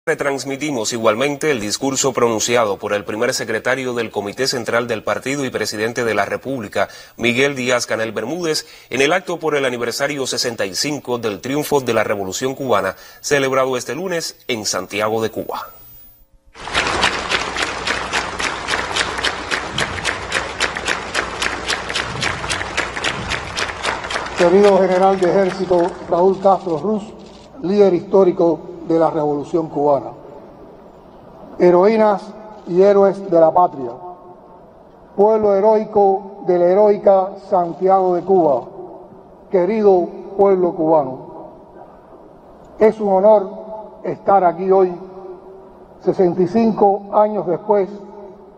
Retransmitimos igualmente el discurso pronunciado por el primer secretario del Comité Central del Partido y Presidente de la República, Miguel Díaz-Canel Bermúdez, en el acto por el aniversario 65 del triunfo de la Revolución Cubana, celebrado este lunes en Santiago de Cuba. Querido General de Ejército Raúl Castro Ruz, líder histórico de la Revolución Cubana, heroínas y héroes de la patria, pueblo heroico de la heroica Santiago de Cuba, querido pueblo cubano, es un honor estar aquí hoy, 65 años después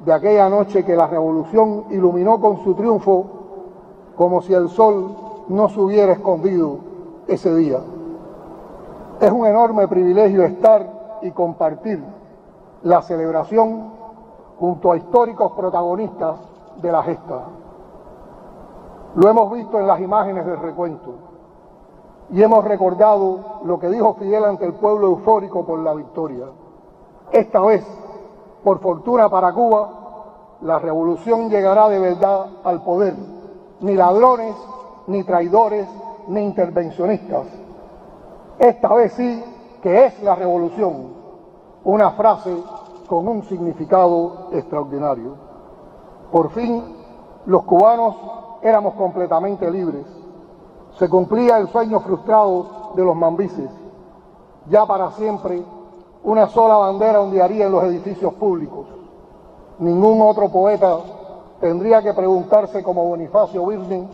de aquella noche que la revolución iluminó con su triunfo, como si el sol no se hubiera escondido ese día. Es un enorme privilegio estar y compartir la celebración junto a históricos protagonistas de la gesta. Lo hemos visto en las imágenes del recuento y hemos recordado lo que dijo Fidel ante el pueblo eufórico por la victoria. Esta vez, por fortuna para Cuba, la revolución llegará de verdad al poder. Ni ladrones, ni traidores, ni intervencionistas. Esta vez sí que es la revolución, una frase con un significado extraordinario. Por fin, los cubanos éramos completamente libres. Se cumplía el sueño frustrado de los mambises. Ya para siempre, una sola bandera ondearía en los edificios públicos. Ningún otro poeta tendría que preguntarse como Bonifacio Virgen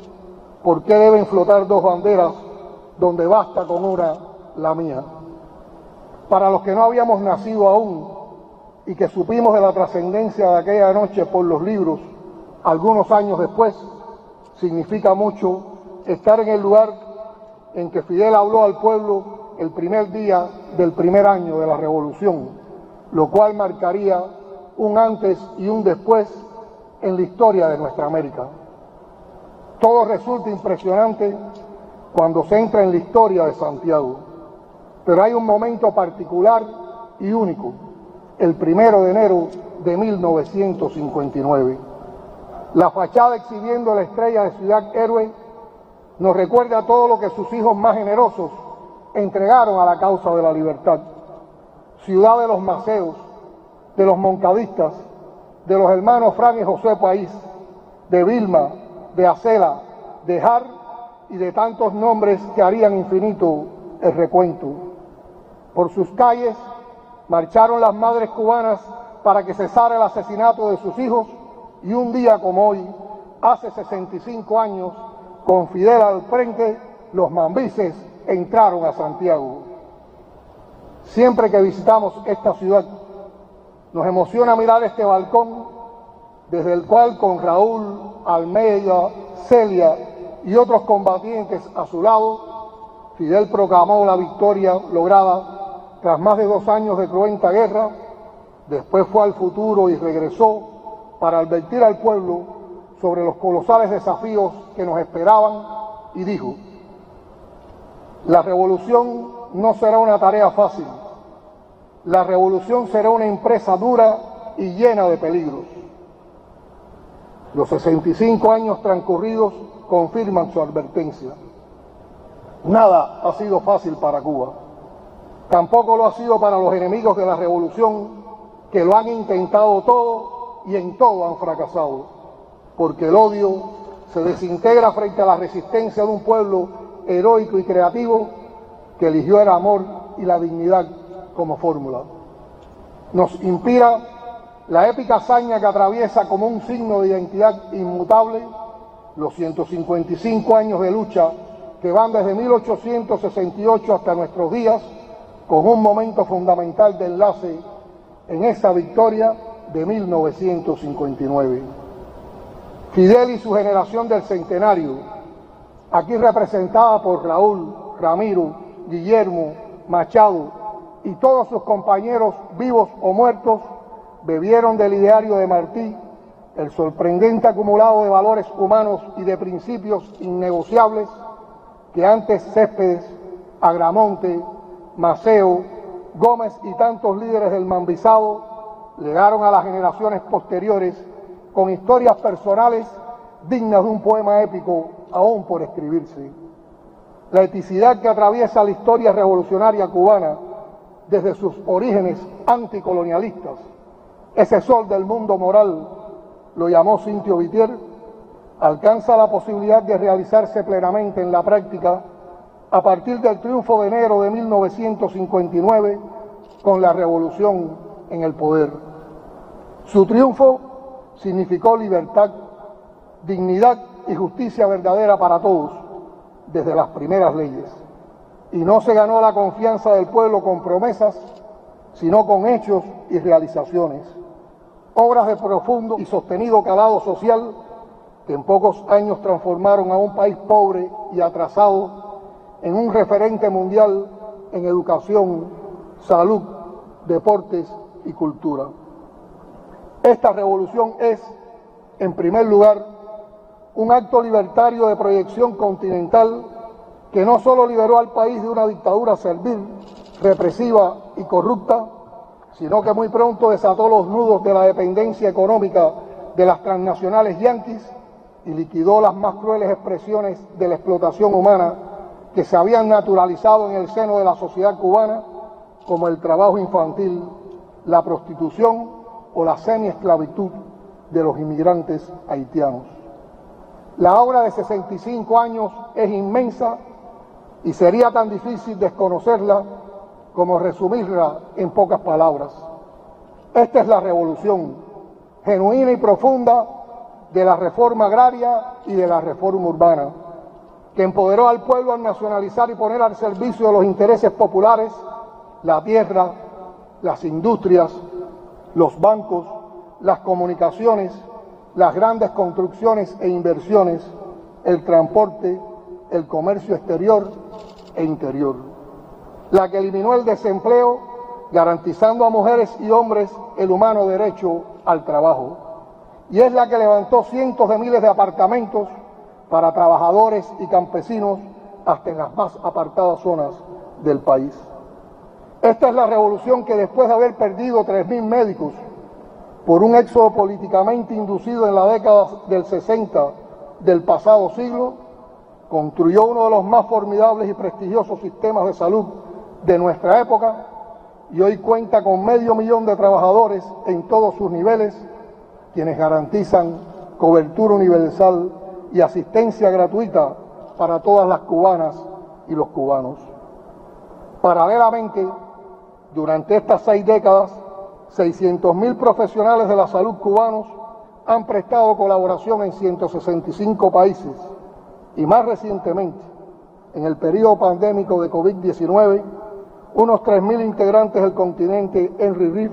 por qué deben flotar dos banderas donde basta con una, la mía. Para los que no habíamos nacido aún y que supimos de la trascendencia de aquella noche por los libros, algunos años después, significa mucho estar en el lugar en que Fidel habló al pueblo el primer día del primer año de la revolución, lo cual marcaría un antes y un después en la historia de nuestra América. Todo resulta impresionante cuando se entra en la historia de Santiago, pero hay un momento particular y único, el 1 de enero de 1959. La fachada exhibiendo la estrella de Ciudad Héroe nos recuerda todo lo que sus hijos más generosos entregaron a la causa de la libertad. Ciudad de los maceos, de los moncadistas, de los hermanos Fran y José País, de Vilma, de Acela, de Jar y de tantos nombres que harían infinito el recuento. Por sus calles marcharon las madres cubanas para que cesara el asesinato de sus hijos y un día como hoy, hace 65 años, con Fidel al frente, los mambises entraron a Santiago. Siempre que visitamos esta ciudad, nos emociona mirar este balcón desde el cual con Raúl, Almeida, Celia y otros combatientes a su lado, Fidel proclamó la victoria lograda tras más de 2 años de cruenta guerra. Después fue al futuro y regresó para advertir al pueblo sobre los colosales desafíos que nos esperaban y dijo: la revolución no será una tarea fácil, la revolución será una empresa dura y llena de peligros. Los 65 años transcurridos confirman su advertencia. Nada ha sido fácil para Cuba. Tampoco lo ha sido para los enemigos de la revolución, que lo han intentado todo y en todo han fracasado, porque el odio se desintegra frente a la resistencia de un pueblo heroico y creativo que eligió el amor y la dignidad como fórmula. Nos inspira la épica hazaña que atraviesa como un signo de identidad inmutable los 155 años de lucha que van desde 1868 hasta nuestros días, con un momento fundamental de enlace en esa victoria de 1959. Fidel y su generación del centenario, aquí representada por Raúl, Ramiro, Guillermo, Machado y todos sus compañeros vivos o muertos, bebieron del ideario de Martí el sorprendente acumulado de valores humanos y de principios innegociables que antes Céspedes, Agramonte, Maceo, Gómez y tantos líderes del Mambisado legaron a las generaciones posteriores con historias personales dignas de un poema épico aún por escribirse. La eticidad que atraviesa la historia revolucionaria cubana desde sus orígenes anticolonialistas, ese sol del mundo moral, lo llamó Cintio Vitier, alcanza la posibilidad de realizarse plenamente en la práctica a partir del triunfo de enero de 1959 con la revolución en el poder. Su triunfo significó libertad, dignidad y justicia verdadera para todos, desde las primeras leyes. Y no se ganó la confianza del pueblo con promesas, sino con hechos y realizaciones. Obras de profundo y sostenido calado social que en pocos años transformaron a un país pobre y atrasado en un referente mundial en educación, salud, deportes y cultura. Esta revolución es, en primer lugar, un acto libertario de proyección continental que no solo liberó al país de una dictadura servil, represiva y corrupta, sino que muy pronto desató los nudos de la dependencia económica de las transnacionales yanquis y liquidó las más crueles expresiones de la explotación humana que se habían naturalizado en el seno de la sociedad cubana, como el trabajo infantil, la prostitución o la semiesclavitud de los inmigrantes haitianos. La obra de 65 años es inmensa y sería tan difícil desconocerla como resumirla en pocas palabras. Esta es la revolución genuina y profunda de la reforma agraria y de la reforma urbana, que empoderó al pueblo al nacionalizar y poner al servicio de los intereses populares la tierra, las industrias, los bancos, las comunicaciones, las grandes construcciones e inversiones, el transporte, el comercio exterior e interior. La que eliminó el desempleo, garantizando a mujeres y hombres el humano derecho al trabajo. Y es la que levantó cientos de miles de apartamentos para trabajadores y campesinos hasta en las más apartadas zonas del país. Esta es la revolución que, después de haber perdido 3.000 médicos por un éxodo políticamente inducido en la década del 60 del pasado siglo, construyó uno de los más formidables y prestigiosos sistemas de salud de nuestra época y hoy cuenta con 500.000 de trabajadores en todos sus niveles, quienes garantizan cobertura universal y asistencia gratuita para todas las cubanas y los cubanos. Paralelamente, durante estas 6 décadas, 600.000 profesionales de la salud cubanos han prestado colaboración en 165 países y más recientemente, en el periodo pandémico de COVID-19, unos 3.000 integrantes del continente Henry Reef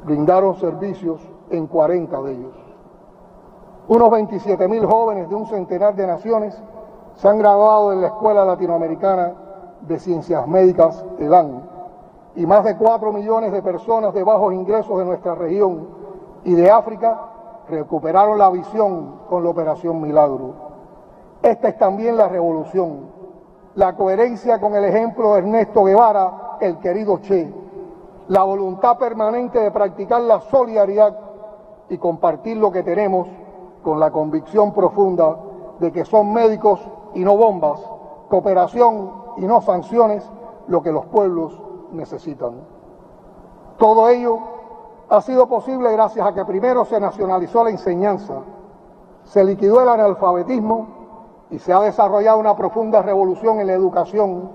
brindaron servicios en 40 de ellos. Unos 27.000 jóvenes de un centenar de naciones se han graduado en la Escuela Latinoamericana de Ciencias Médicas, ELAN, y más de 4 millones de personas de bajos ingresos de nuestra región y de África recuperaron la visión con la Operación Milagro. Esta es también la revolución, la coherencia con el ejemplo de Ernesto Guevara, el querido Che, la voluntad permanente de practicar la solidaridad y compartir lo que tenemos con la convicción profunda de que son médicos y no bombas, cooperación y no sanciones lo que los pueblos necesitan. Todo ello ha sido posible gracias a que primero se nacionalizó la enseñanza, se liquidó el analfabetismo y se ha desarrollado una profunda revolución en la educación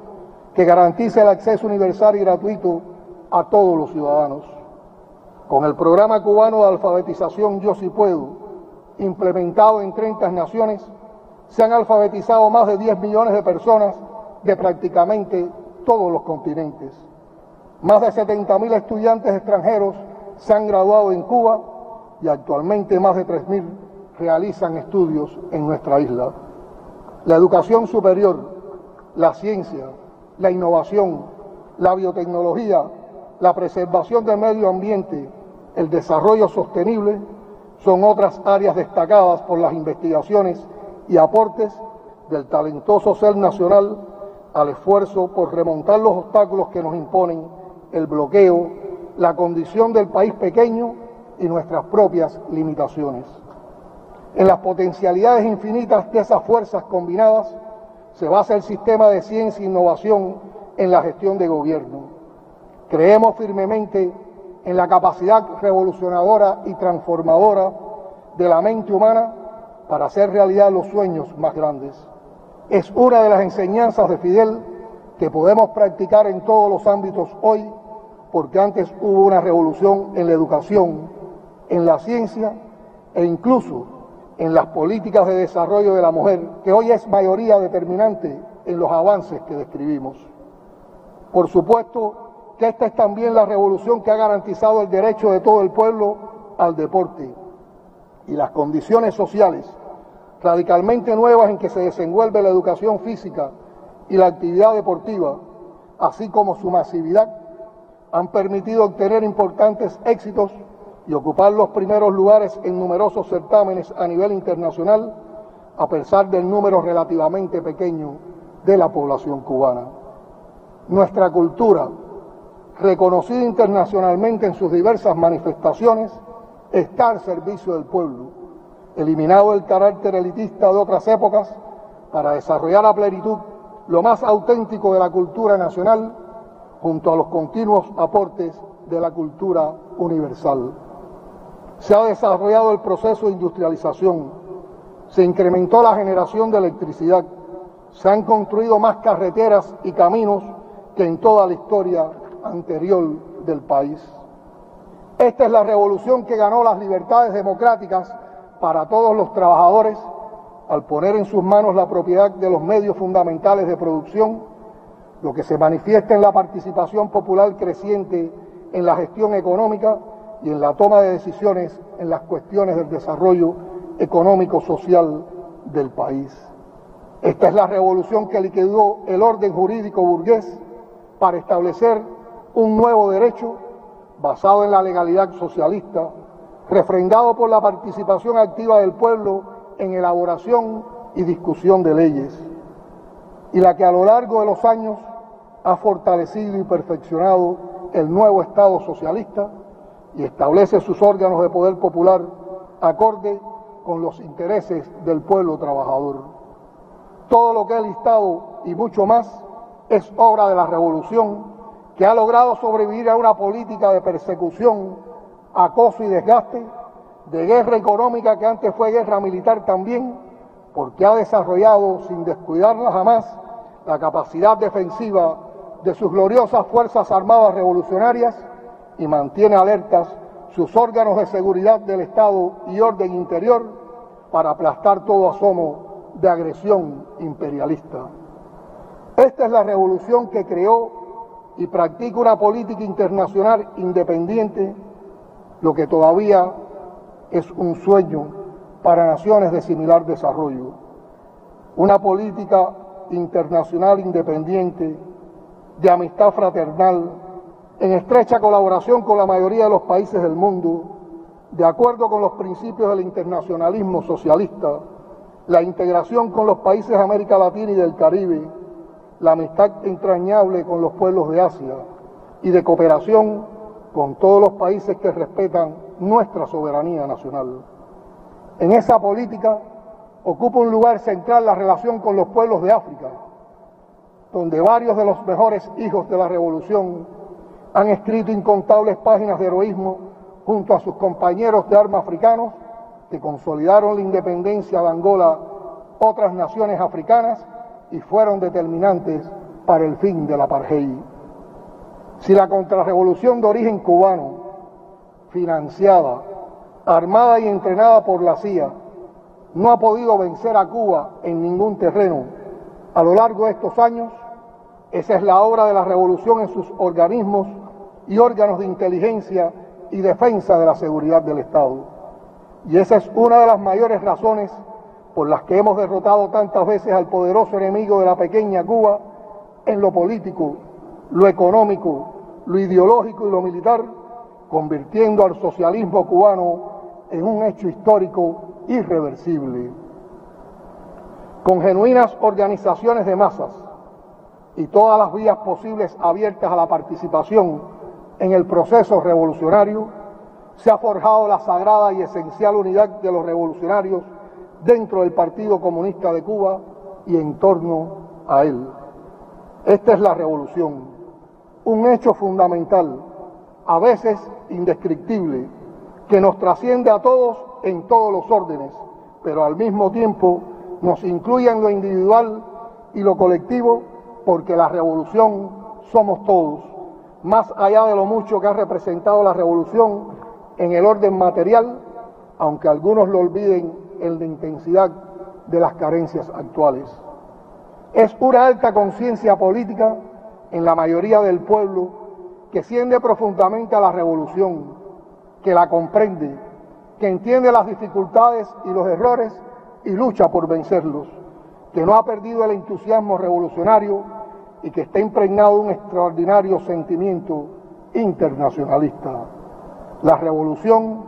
que garantice el acceso universal y gratuito a todos los ciudadanos. Con el programa cubano de alfabetización Yo Sí Puedo, implementado en 30 naciones, se han alfabetizado más de 10 millones de personas de prácticamente todos los continentes. Más de 70.000 estudiantes extranjeros se han graduado en Cuba y actualmente más de 3.000 realizan estudios en nuestra isla. La educación superior, la ciencia, la innovación, la biotecnología, la preservación del medio ambiente, el desarrollo sostenible son otras áreas destacadas por las investigaciones y aportes del talentoso ser nacional al esfuerzo por remontar los obstáculos que nos imponen el bloqueo, la condición del país pequeño y nuestras propias limitaciones. En las potencialidades infinitas de esas fuerzas combinadas se basa el sistema de ciencia e innovación en la gestión de gobierno. Creemos firmemente en la capacidad revolucionadora y transformadora de la mente humana para hacer realidad los sueños más grandes. Es una de las enseñanzas de Fidel que podemos practicar en todos los ámbitos hoy, porque antes hubo una revolución en la educación, en la ciencia e incluso en las políticas de desarrollo de la mujer, que hoy es mayoría determinante en los avances que describimos. Por supuesto que esta es también la revolución que ha garantizado el derecho de todo el pueblo al deporte y las condiciones sociales radicalmente nuevas en que se desenvuelve la educación física y la actividad deportiva, así como su masividad, han permitido obtener importantes éxitos y ocupar los primeros lugares en numerosos certámenes a nivel internacional, a pesar del número relativamente pequeño de la población cubana. Nuestra cultura, reconocida internacionalmente en sus diversas manifestaciones, está al servicio del pueblo, eliminado el carácter elitista de otras épocas para desarrollar a plenitud lo más auténtico de la cultura nacional, junto a los continuos aportes de la cultura universal. Se ha desarrollado el proceso de industrialización, se incrementó la generación de electricidad, se han construido más carreteras y caminos que en toda la historia anterior del país. Esta es la revolución que ganó las libertades democráticas para todos los trabajadores al poner en sus manos la propiedad de los medios fundamentales de producción, lo que se manifiesta en la participación popular creciente en la gestión económica y en la toma de decisiones en las cuestiones del desarrollo económico-social del país. Esta es la revolución que liquidó el orden jurídico burgués para establecer un nuevo derecho basado en la legalidad socialista, refrendado por la participación activa del pueblo en elaboración y discusión de leyes, y la que a lo largo de los años ha fortalecido y perfeccionado el nuevo Estado socialista y establece sus órganos de poder popular acorde con los intereses del pueblo trabajador. Todo lo que he listado y mucho más es obra de la revolución que ha logrado sobrevivir a una política de persecución, acoso y desgaste, de guerra económica que antes fue guerra militar también, porque ha desarrollado sin descuidarla jamás la capacidad defensiva de sus gloriosas Fuerzas Armadas Revolucionarias y mantiene alertas sus órganos de seguridad del Estado y orden interior para aplastar todo asomo de agresión imperialista. Esta es la revolución que creó y practica una política internacional independiente, lo que todavía es un sueño para naciones de similar desarrollo. Una política internacional independiente, de amistad fraternal, en estrecha colaboración con la mayoría de los países del mundo, de acuerdo con los principios del internacionalismo socialista, la integración con los países de América Latina y del Caribe, la amistad entrañable con los pueblos de Asia y de cooperación con todos los países que respetan nuestra soberanía nacional. En esa política ocupa un lugar central la relación con los pueblos de África, donde varios de los mejores hijos de la revolución han escrito incontables páginas de heroísmo junto a sus compañeros de armas africanos que consolidaron la independencia de Angola, otras naciones africanas y fueron determinantes para el fin del apartheid. Si la contrarrevolución de origen cubano, financiada, armada y entrenada por la CIA, no ha podido vencer a Cuba en ningún terreno a lo largo de estos años, esa es la obra de la revolución en sus organismos y órganos de inteligencia y defensa de la seguridad del Estado. Y esa es una de las mayores razones por las que hemos derrotado tantas veces al poderoso enemigo de la pequeña Cuba en lo político, lo económico, lo ideológico y lo militar, convirtiendo al socialismo cubano en un hecho histórico irreversible. Con genuinas organizaciones de masas y todas las vías posibles abiertas a la participación en el proceso revolucionario, se ha forjado la sagrada y esencial unidad de los revolucionarios dentro del Partido Comunista de Cuba y en torno a él. Esta es la revolución, un hecho fundamental, a veces indescriptible, que nos trasciende a todos en todos los órdenes, pero al mismo tiempo nos incluye en lo individual y lo colectivo, porque la revolución somos todos, más allá de lo mucho que ha representado la revolución en el orden material, aunque algunos lo olviden en la intensidad de las carencias actuales. Es una alta conciencia política en la mayoría del pueblo que siente profundamente a la revolución, que la comprende, que entiende las dificultades y los errores y lucha por vencerlos, que no ha perdido el entusiasmo revolucionario y que está impregnado de un extraordinario sentimiento internacionalista. La revolución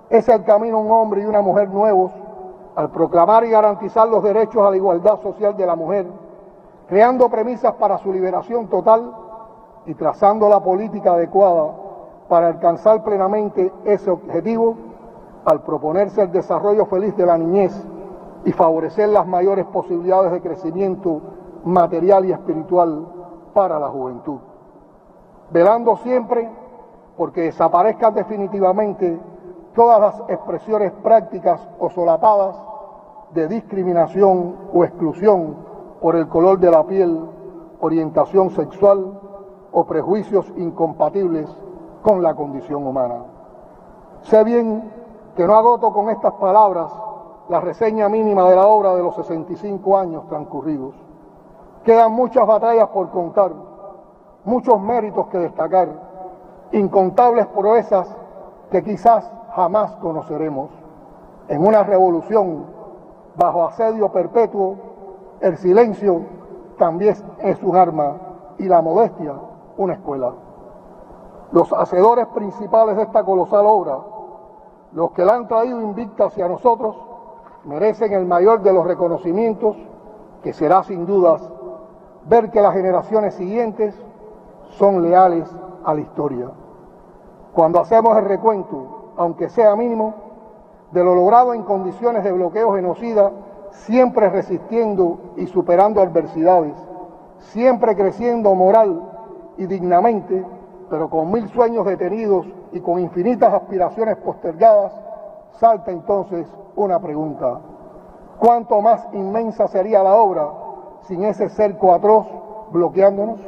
es el camino a un hombre y una mujer nuevos al proclamar y garantizar los derechos a la igualdad social de la mujer, creando premisas para su liberación total y trazando la política adecuada para alcanzar plenamente ese objetivo al proponerse el desarrollo feliz de la niñez y favorecer las mayores posibilidades de crecimiento material y espiritual para la juventud, velando siempre porque desaparezcan definitivamente todas las expresiones prácticas o solapadas de discriminación o exclusión por el color de la piel, orientación sexual o prejuicios incompatibles con la condición humana. Sé bien que no agoto con estas palabras la reseña mínima de la obra de los 65 años transcurridos. Quedan muchas batallas por contar, muchos méritos que destacar, incontables proezas que quizás jamás conoceremos. En una revolución bajo asedio perpetuo, el silencio también es un arma y la modestia una escuela. Los hacedores principales de esta colosal obra, los que la han traído invicta hacia nosotros, merecen el mayor de los reconocimientos, que será sin dudas ver que las generaciones siguientes son leales a la historia. Cuando hacemos el recuento, aunque sea mínimo, de lo logrado en condiciones de bloqueo genocida, siempre resistiendo y superando adversidades, siempre creciendo moral y dignamente, pero con 1000 sueños detenidos y con infinitas aspiraciones postergadas, salta entonces una pregunta: ¿cuánto más inmensa sería la obra sin ese cerco atroz bloqueándonos?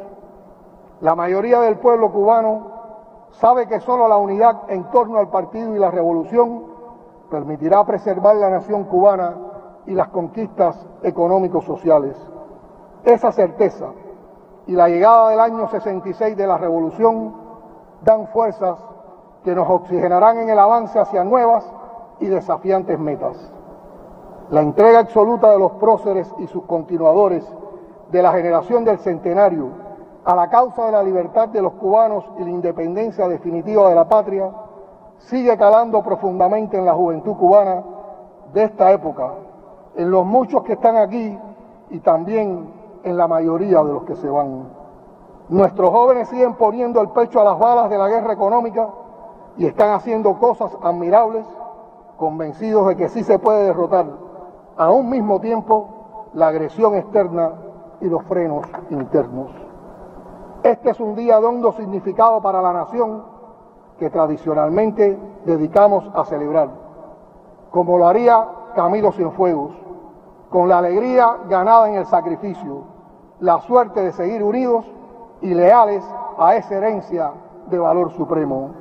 La mayoría del pueblo cubano sabe que solo la unidad en torno al partido y la revolución permitirá preservar la nación cubana y las conquistas económico-sociales. Esa certeza y la llegada del año 66 de la revolución dan fuerzas que nos oxigenarán en el avance hacia nuevas y desafiantes metas. La entrega absoluta de los próceres y sus continuadores de la generación del centenario a la causa de la libertad de los cubanos y la independencia definitiva de la patria sigue calando profundamente en la juventud cubana de esta época, en los muchos que están aquí y también en la mayoría de los que se van. Nuestros jóvenes siguen poniendo el pecho a las balas de la guerra económica y están haciendo cosas admirables, convencidos de que sí se puede derrotar a un mismo tiempo la agresión externa y los frenos internos. Este es un día de hondo significado para la nación que tradicionalmente dedicamos a celebrar, como lo haría Camilo Cienfuegos, con la alegría ganada en el sacrificio, la suerte de seguir unidos y leales a esa herencia de valor supremo.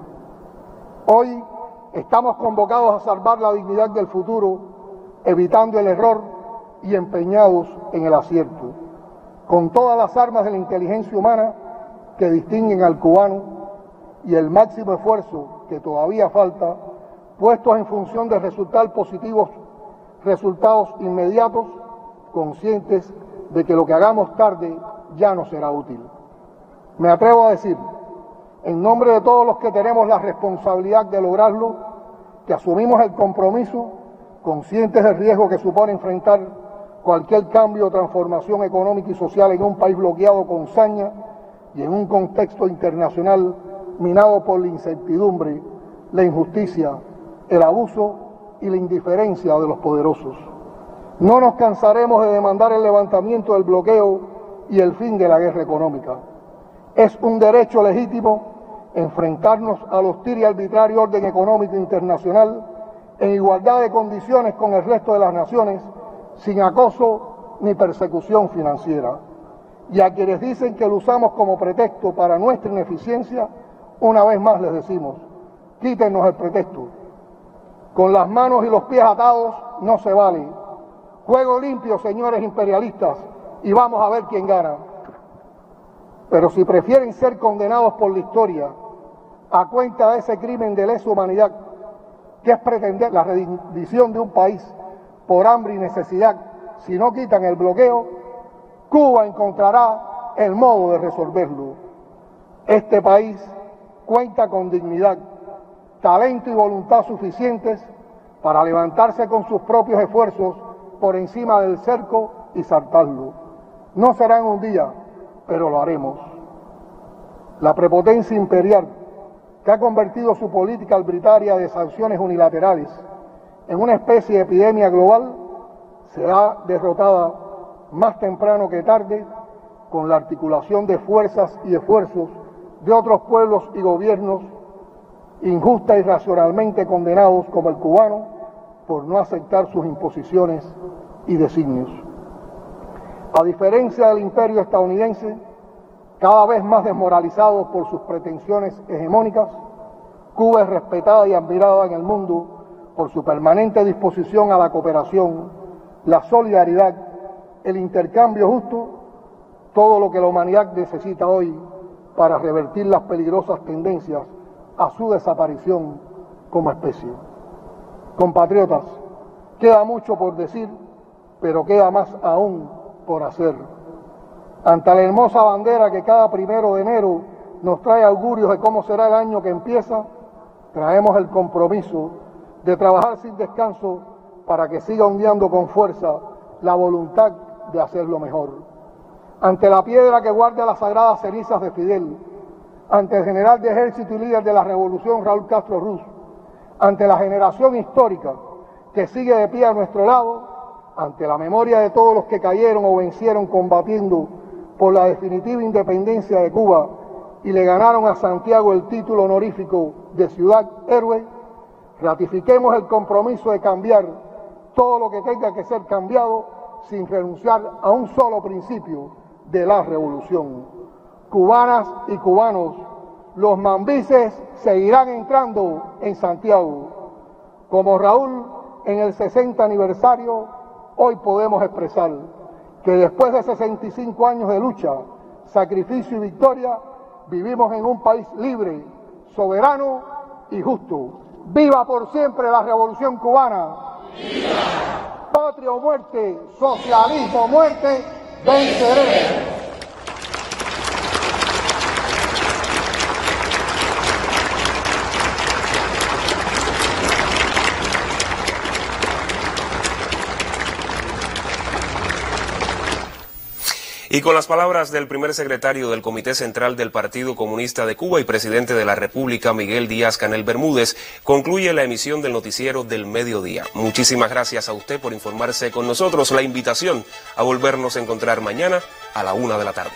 Hoy estamos convocados a salvar la dignidad del futuro, evitando el error y empeñados en el acierto, con todas las armas de la inteligencia humana que distinguen al cubano y el máximo esfuerzo que todavía falta, puestos en función de resultar positivos resultados inmediatos, conscientes de que lo que hagamos tarde ya no será útil. Me atrevo a decir, en nombre de todos los que tenemos la responsabilidad de lograrlo, que asumimos el compromiso, conscientes del riesgo que supone enfrentar cualquier cambio o transformación económica y social en un país bloqueado con saña y en un contexto internacional minado por la incertidumbre, la injusticia, el abuso y la indiferencia de los poderosos. No nos cansaremos de demandar el levantamiento del bloqueo y el fin de la guerra económica. Es un derecho legítimo enfrentarnos al hostil y arbitrario orden económico internacional en igualdad de condiciones con el resto de las naciones, sin acoso ni persecución financiera. Y a quienes dicen que lo usamos como pretexto para nuestra ineficiencia, una vez más les decimos, quítennos el pretexto. Con las manos y los pies atados no se vale. Juego limpio, señores imperialistas, y vamos a ver quién gana. Pero si prefieren ser condenados por la historia a cuenta de ese crimen de lesa humanidad, que es pretender la rendición de un país por hambre y necesidad, si no quitan el bloqueo, Cuba encontrará el modo de resolverlo. Este país cuenta con dignidad, talento y voluntad suficientes para levantarse con sus propios esfuerzos por encima del cerco y saltarlo. No será en un día, pero lo haremos. La prepotencia imperial, que ha convertido su política arbitraria de sanciones unilaterales en una especie de epidemia global, será derrotada más temprano que tarde con la articulación de fuerzas y esfuerzos de otros pueblos y gobiernos injusta y racionalmente condenados como el cubano por no aceptar sus imposiciones y designios. A diferencia del imperio estadounidense, cada vez más desmoralizado por sus pretensiones hegemónicas, Cuba es respetada y admirada en el mundo por su permanente disposición a la cooperación, la solidaridad, el intercambio justo, todo lo que la humanidad necesita hoy para revertir las peligrosas tendencias a su desaparición como especie. Compatriotas, queda mucho por decir, pero queda más aún por hacer. Ante la hermosa bandera que cada 1 de enero nos trae augurios de cómo será el año que empieza, traemos el compromiso de trabajar sin descanso para que siga ondeando con fuerza la voluntad de hacerlo mejor. Ante la piedra que guarda las sagradas cenizas de Fidel, ante el general de ejército y líder de la revolución Raúl Castro Ruz, ante la generación histórica que sigue de pie a nuestro lado, ante la memoria de todos los que cayeron o vencieron combatiendo por la definitiva independencia de Cuba y le ganaron a Santiago el título honorífico de ciudad héroe, ratifiquemos el compromiso de cambiar todo lo que tenga que ser cambiado sin renunciar a un solo principio de la revolución. Cubanas y cubanos, los mambises seguirán entrando en Santiago. Como Raúl en el 60 aniversario, hoy podemos expresar que después de 65 años de lucha, sacrificio y victoria, vivimos en un país libre, soberano y justo. ¡Viva por siempre la Revolución Cubana! ¡Viva! Patria o muerte, socialismo o muerte, venceremos. Y con las palabras del primer secretario del Comité Central del Partido Comunista de Cuba y presidente de la República, Miguel Díaz-Canel Bermúdez, concluye la emisión del noticiero del mediodía. Muchísimas gracias a usted por informarse con nosotros. La invitación a volvernos a encontrar mañana a la 1 de la tarde.